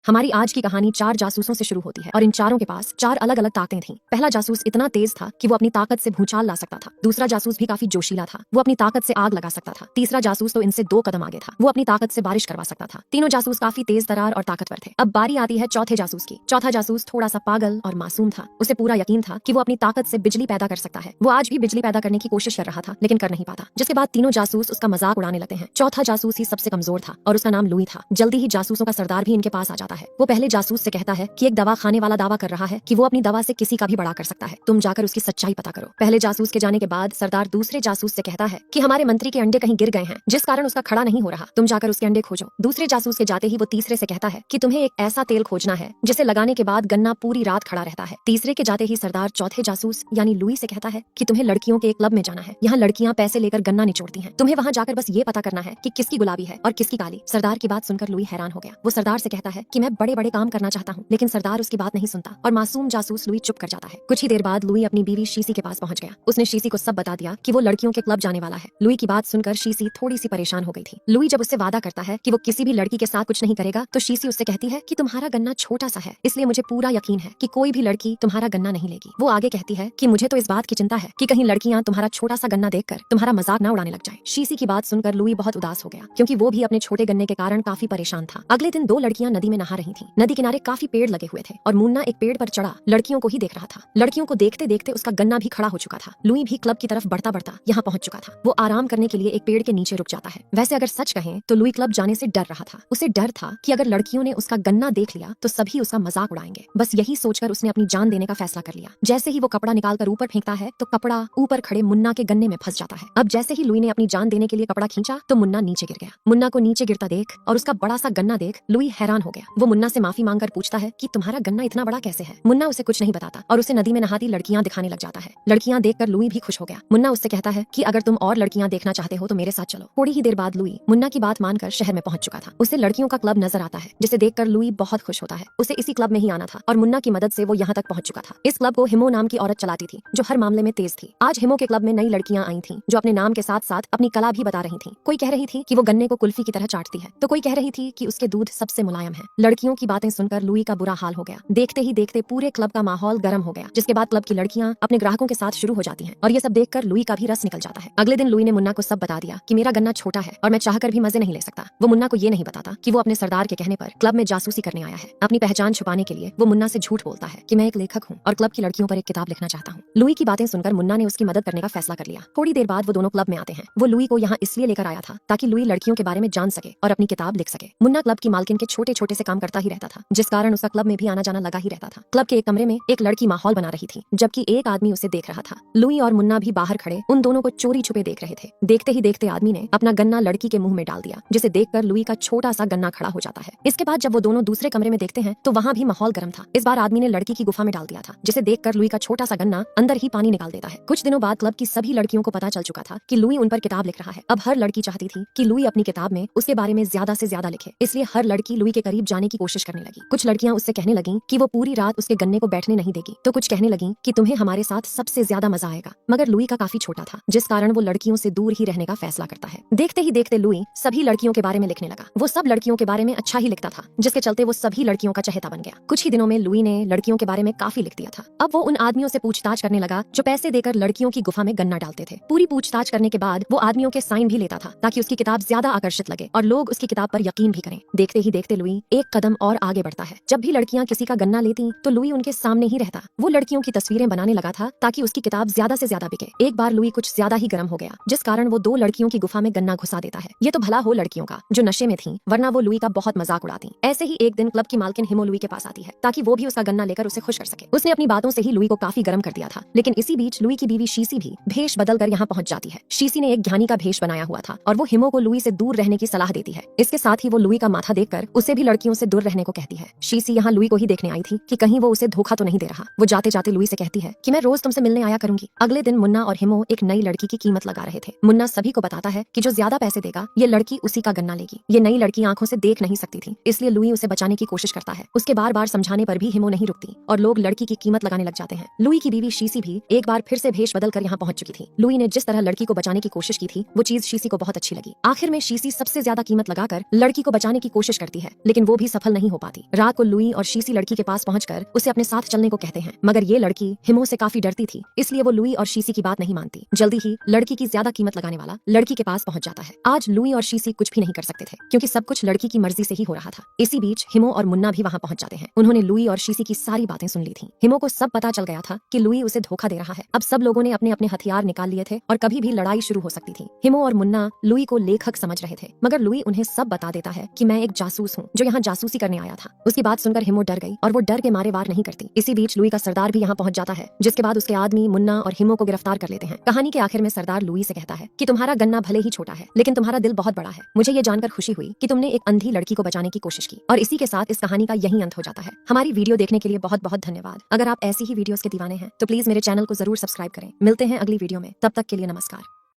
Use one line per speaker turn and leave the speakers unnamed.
हमारी आज की कहानी 4 जासूसों से शुरू होती है और इन चारों के पास 4 अलग अलग ताकतें थीं। पहला जासूस इतना तेज था कि वो अपनी ताकत से भूचाल ला सकता था। दूसरा जासूस भी काफी जोशीला था, वो अपनी ताकत से आग लगा सकता था। तीसरा जासूस तो इनसे 2 कदम आगे था, वो अपनी ताकत से बारिश करवा सकता था। तीनों जासूस काफी तेज तरार और ताकतवर थे। अब बारी आती है चौथे जासूस की। चौथा जासूस थोड़ा सा पागल और मासूम था। उसे पूरा यकीन था कि वो अपनी ताकत से बिजली पैदा कर सकता है। वो आज भी बिजली पैदा करने की कोशिश कर रहा था, लेकिन कर नहीं पाता। जिसके बाद तीनों जासूस उसका मजाक उड़ाने लगते हैं। चौथा जासूस ही सबसे कमजोर था और उसका नाम लुई था। जल्दी ही जासूसों का सरदार भी इनके पास आ जाता है। वो पहले जासूस से कहता है कि एक दवा खाने वाला दावा कर रहा है कि वो अपनी दवा से किसी का भी बड़ा कर सकता है, तुम जाकर उसकी सच्चाई पता करो। पहले जासूस के जाने के बाद सरदार दूसरे जासूस से कहता है कि हमारे मंत्री के अंडे कहीं गिर गए हैं, जिस कारण उसका खड़ा नहीं हो रहा, तुम जाकर उसके अंडे खोजो। दूसरे जासूस के जाते ही वो तीसरे से कहता है कि तुम्हें एक ऐसा तेल खोजना है जिसे लगाने के बाद गन्ना पूरी रात खड़ा रहता है। तीसरे के जाते ही सरदार चौथे जासूस यानी लुई से कहता है कि तुम्हें लड़कियों के एक क्लब में जाना है, यहाँ लड़कियां पैसे लेकर गन्ना निचोड़ती हैं, तुम्हें वहाँ जाकर बस ये पता करना है कि किसकी गुलाबी है और किसकी काली। सरदार की बात सुनकर लुई हैरान हो गया। वो सरदार से कहता है कि मैं बड़े बड़े काम करना चाहता हूँ, लेकिन सरदार उसकी बात नहीं सुनता और मासूम जासूस लुई चुप कर जाता है। कुछ ही देर बाद लुई अपनी बीवी शीसी के पास पहुंच गया। उसने शीसी को सब बता दिया कि वो लड़कियों के क्लब जाने वाला है। लुई की बात सुनकर शीसी थोड़ी सी परेशान हो गई थी। लुई जब उससे वादा करता है कि वो किसी भी लड़की के साथ कुछ नहीं करेगा, तो शीसी उससे कहती है कि तुम्हारा गन्ना छोटा सा है, इसलिए मुझे पूरा यकीन है कि कोई भी लड़की तुम्हारा गन्ना नहीं लेगी। वो आगे कहती है कि मुझे तो इस बात की चिंता है कि कहीं लड़कियां तुम्हारा छोटा सा गन्ना देखकर तुम्हारा मजाक ना उड़ाने लग जाए। शीसी की बात सुनकर लुई बहुत उदास हो गया, क्योंकि वो भी अपने छोटे गन्ने के कारण काफी परेशान था। अगले दिन 2 लड़कियां नदी में नहा रही थीं। नदी किनारे काफी पेड़ लगे हुए थे और मुन्ना एक पेड़ पर चढ़ा लड़कियों को ही देख रहा था। लड़कियों को देखते देखते उसका गन्ना भी खड़ा हो चुका था। लुई भी क्लब की तरफ बढ़ता बढ़ता यहाँ पहुंच चुका था। वो आराम करने के लिए एक पेड़ के नीचे रुक जाता है। वैसे अगर सच कहें तो लुई क्लब जाने से डर रहा था। उसे डर था कि अगर लड़कियों ने उसका गन्ना देख लिया तो सभी उसका मजाक उड़ाएंगे। बस यही सोचकर उसने अपनी जान देने का फैसला कर लिया। जैसे ही वो कपड़ा निकालकर ऊपर फेंकता है तो कपड़ा ऊपर खड़े मुन्ना के गन्ने में फंस जाता है। अब जैसे ही लुई ने अपनी जान देने के लिए कपड़ा खींचा तो मुन्ना नीचे गिर गया। मुन्ना को नीचे गिरता देख और उसका बड़ा सा गन्ना देख लुई हैरान हो गया। वो मुन्ना से माफी मांगकर पूछता है कि तुम्हारा गन्ना इतना बड़ा कैसे है। मुन्ना उसे कुछ नहीं बताता और उसे नदी में नहाती लड़कियां दिखाने लग जाता है। लड़कियां देखकर लुई भी खुश हो गया। मुन्ना उससे कहता है कि अगर तुम और लड़कियां देखना चाहते हो तो मेरे साथ चलो। थोड़ी ही देर बाद लुई मुन्ना की बात मानकर शहर में पहुंच चुका था। उसे लड़कियों का क्लब नजर आता है, जिसे देखकर लुई बहुत खुश होता है। उसे इसी क्लब में ही आना था और मुन्ना की मदद से वो यहाँ तक पहुंच चुका था। इस क्लब को हिमो नाम की औरत चलाती थी, जो हर मामले में तेज थी। आज हिमो के क्लब में नई लड़कियां आई थीं, जो अपने नाम के साथ साथ अपनी कला भी बता रही थीं। कोई कह रही थी कि वो गन्ने को कुल्फी की तरह चाटती है, तो कोई कह रही थी कि उसके दूध सबसे मुलायम है। लड़कियों की बातें सुनकर लुई का बुरा हाल हो गया। देखते ही देखते पूरे क्लब का माहौल गर्म हो गया, जिसके बाद क्लब की लड़कियां अपने ग्राहकों के साथ शुरू हो जाती हैं और ये सब देखकर लुई का भी रस निकल जाता है। अगले दिन लुई ने मुन्ना को सब बता दिया कि मेरा गन्ना छोटा है और मैं चाहकर भी मजे नहीं ले सकता। वो मुन्ना को ये नहीं बताता कि वो अपने सरदार के कहने पर क्लब में जासूसी करने आया है। अपनी पहचान छुपाने के लिए वो मुन्ना से झूठ बोलता है कि मैं एक लेखक हूँ और क्लब की लड़कियों पर एक किताब लिखना चाहता हूँ। लुई की बातें सुनकर मुन्ना ने उसकी मदद करने का फैसला कर लिया। थोड़ी देर बाद वो दोनों क्लब में आते हैं। वो लुई को यहाँ इसलिए लेकर आया था ताकि लुई लड़कियों के बारे में जान सके और अपनी किताब लिख सके। मुन्ना क्लब की मालकिन के छोटे छोटे से काम करता ही रहता था, जिस कारण उसका क्लब में भी आना जाना लगा ही रहता था। क्लब के एक कमरे में एक लड़की माहौल बना रही थी, जबकि एक आदमी उसे देख रहा था। लुई और मुन्ना भी बाहर खड़े उन दोनों को चोरी छुपे देख रहे थे। देखते ही देखते आदमी ने अपना गन्ना लड़की के मुंह में डाल दिया, जिसे देखकर लुई का छोटा सा गन्ना खड़ा हो जाता है। इसके बाद जब वो दोनों दूसरे कमरे में देखते हैं तो वहाँ भी माहौल गर्म था। इस बार आदमी ने लड़की की गुफा में डाल दिया था, जिसे देखकर लुई का छोटा सा गन्ना अंदर ही पानी निकाल देता है। कुछ दिनों बाद क्लब की सभी लड़कियों को पता चल चुका था कि लुई उन पर किताब लिख रहा है। अब हर लड़की चाहती थी कि लुई अपनी किताब में उसके बारे में ज्यादा से ज्यादा लिखे, इसलिए हर लड़की लुई के करीब जाने की कोशिश करने लगी। कुछ लड़कियां उससे कहने लगी कि वो पूरी रात उसके गन्ने को बैठने नहीं देगी, तो कुछ कहने लगी कि तुम्हें हमारे साथ सबसे ज्यादा मजा आएगा। मगर लुई का काफी छोटा था, जिस कारण वो लड़कियों से दूर ही रहने का फैसला करता है। देखते ही देखते लुई सभी लड़कियों के बारे में लिखने लगा। वो सब लड़कियों के बारे में अच्छा ही लिखता था, जिसके चलते वो सभी लड़कियों का चहेता बन गया। कुछ ही दिनों में लुई ने लड़कियों के बारे में काफी लिख दिया था। अब वो उन आदमियों से पूछताछ करने लगा जो पैसे देकर लड़कियों की गुफा में गन्ना डालते थे। पूरी पूछताछ करने के बाद वो आदमियों के साइन भी लेता था, ताकि उसकी किताब ज्यादा आकर्षित लगे और लोग उसकी किताब पर यकीन भी करें। देखते ही देखते लुई एक कदम और आगे बढ़ता है। जब भी लड़कियां किसी का गन्ना लेती तो लुई उनके सामने ही रहता। वो लड़कियों की तस्वीरें बनाने लगा था ताकि उसकी किताब ज्यादा से ज्यादा बिके। एक बार लुई कुछ ज्यादा ही गर्म हो गया, जिस कारण वो 2 लड़कियों की गुफा में गन्ना घुसा देता है। ये तो भला हो लड़कियों का जो नशे में थी, वरना वो लुई का बहुत मजाक उड़ाती। ऐसे ही एक दिन क्लब की मालकिन हिमो लुई के पास आती है ताकि वो भी उसका गन्ना लेकर उसे खुश कर सके। उसने अपनी बातों से ही लुई को काफी गर्म कर दिया था। लेकिन इसी बीच लुई की बीवी शीसी भी भेष बदलकर यहाँ पहुंच जाती है। शीसी ने एक ज्ञानी का भेष बनाया हुआ था और वो हिमो को लुई से दूर रहने की सलाह देती है। इसके साथ ही वो लुई का माथा देखकर उसे भी लड़कियों से दूर रहने को कहती है। शीसी यहाँ लुई को ही देखने आई थी कि कहीं वो उसे धोखा तो नहीं दे रहा। वो जाते जाते लुई से कहती है कि मैं रोज तुमसे मिलने आया करूंगी। अगले दिन मुन्ना और हिमो एक नई लड़की की कीमत लगा रहे थे। मुन्ना सभी को बताता है कि जो ज्यादा पैसे देगा ये लड़की उसी का गन्ना लेगी। ये नई लड़की आंखों से देख नहीं सकती थी, इसलिए लुई उसे बचाने की कोशिश करता है। उसके बार बार समझाने पर भी हिमो नहीं रुकती और लोग लड़की की कीमत लगाने लग जाते हैं। लुई की बीवी शीसी भी एक बार फिर से भेष बदल कर यहाँ पहुंच चुकी थी। लुई ने जिस तरह लड़की को बचाने की कोशिश की थी वो चीज शीसी को बहुत अच्छी लगी। आखिर में शीसी सबसे ज्यादा कीमत लगाकर लड़की को बचाने की कोशिश करती है, लेकिन वो भी सफल नहीं हो पाती। रात को लुई और शीसी लड़की के पास पहुंचकर उसे अपने साथ चलने को कहते हैं, मगर ये लड़की हिमो से काफी डरती थी, इसलिए वो लुई और शीसी की बात नहीं मानती। जल्दी ही लड़की की ज्यादा कीमत लगाने वाला लड़की के पास पहुंच जाता है। आज लुई और शीसी कुछ भी नहीं कर सकते थे, क्योंकि सब कुछ लड़की की मर्जी से ही हो रहा था। इसी बीच हिमो और मुन्ना भी वहां पहुंच जाते हैं। उन्होंने लुई और शीसी की सारी बातें सुन ली थी। हिमो को सब पता चल गया था कि लुई उसे धोखा दे रहा है। अब सब लोगों ने अपने अपने हथियार निकाल लिए थे और कभी भी लड़ाई शुरू हो सकती थी। हिमो और मुन्ना लुई को लेखक समझ रहे थे, मगर लुई उन्हें सब बता देता है कि मैं एक जासूस हूँ जो यहाँ जासूसी करने आया था। उसकी बात सुनकर हिमो डर गई और वो डर के मारे वार नहीं करती। इसी बीच लुई का सरदार भी यहाँ पहुंच जाता है, जिसके बाद उसके आदमी मुन्ना और हिमो को गिरफ्तार कर लेते हैं। कहानी के आखिर में सरदार लुई से कहता है कि तुम्हारा गन्ना भले ही छोटा है, लेकिन तुम्हारा दिल बहुत बड़ा है। मुझे ये जानकर खुशी हुई कि तुमने एक अंधी लड़की को बचाने की कोशिश की। और इसी के साथ इस कहानी का यही अंत हो जाता है। हमारी वीडियो देखने के लिए बहुत बहुत धन्यवाद। अगर आप ऐसी ही वीडियोस के दीवाने हैं तो प्लीज मेरे चैनल को जरूर सब्सक्राइब करें। मिलते हैं अगली वीडियो में, तब तक के लिए नमस्कार।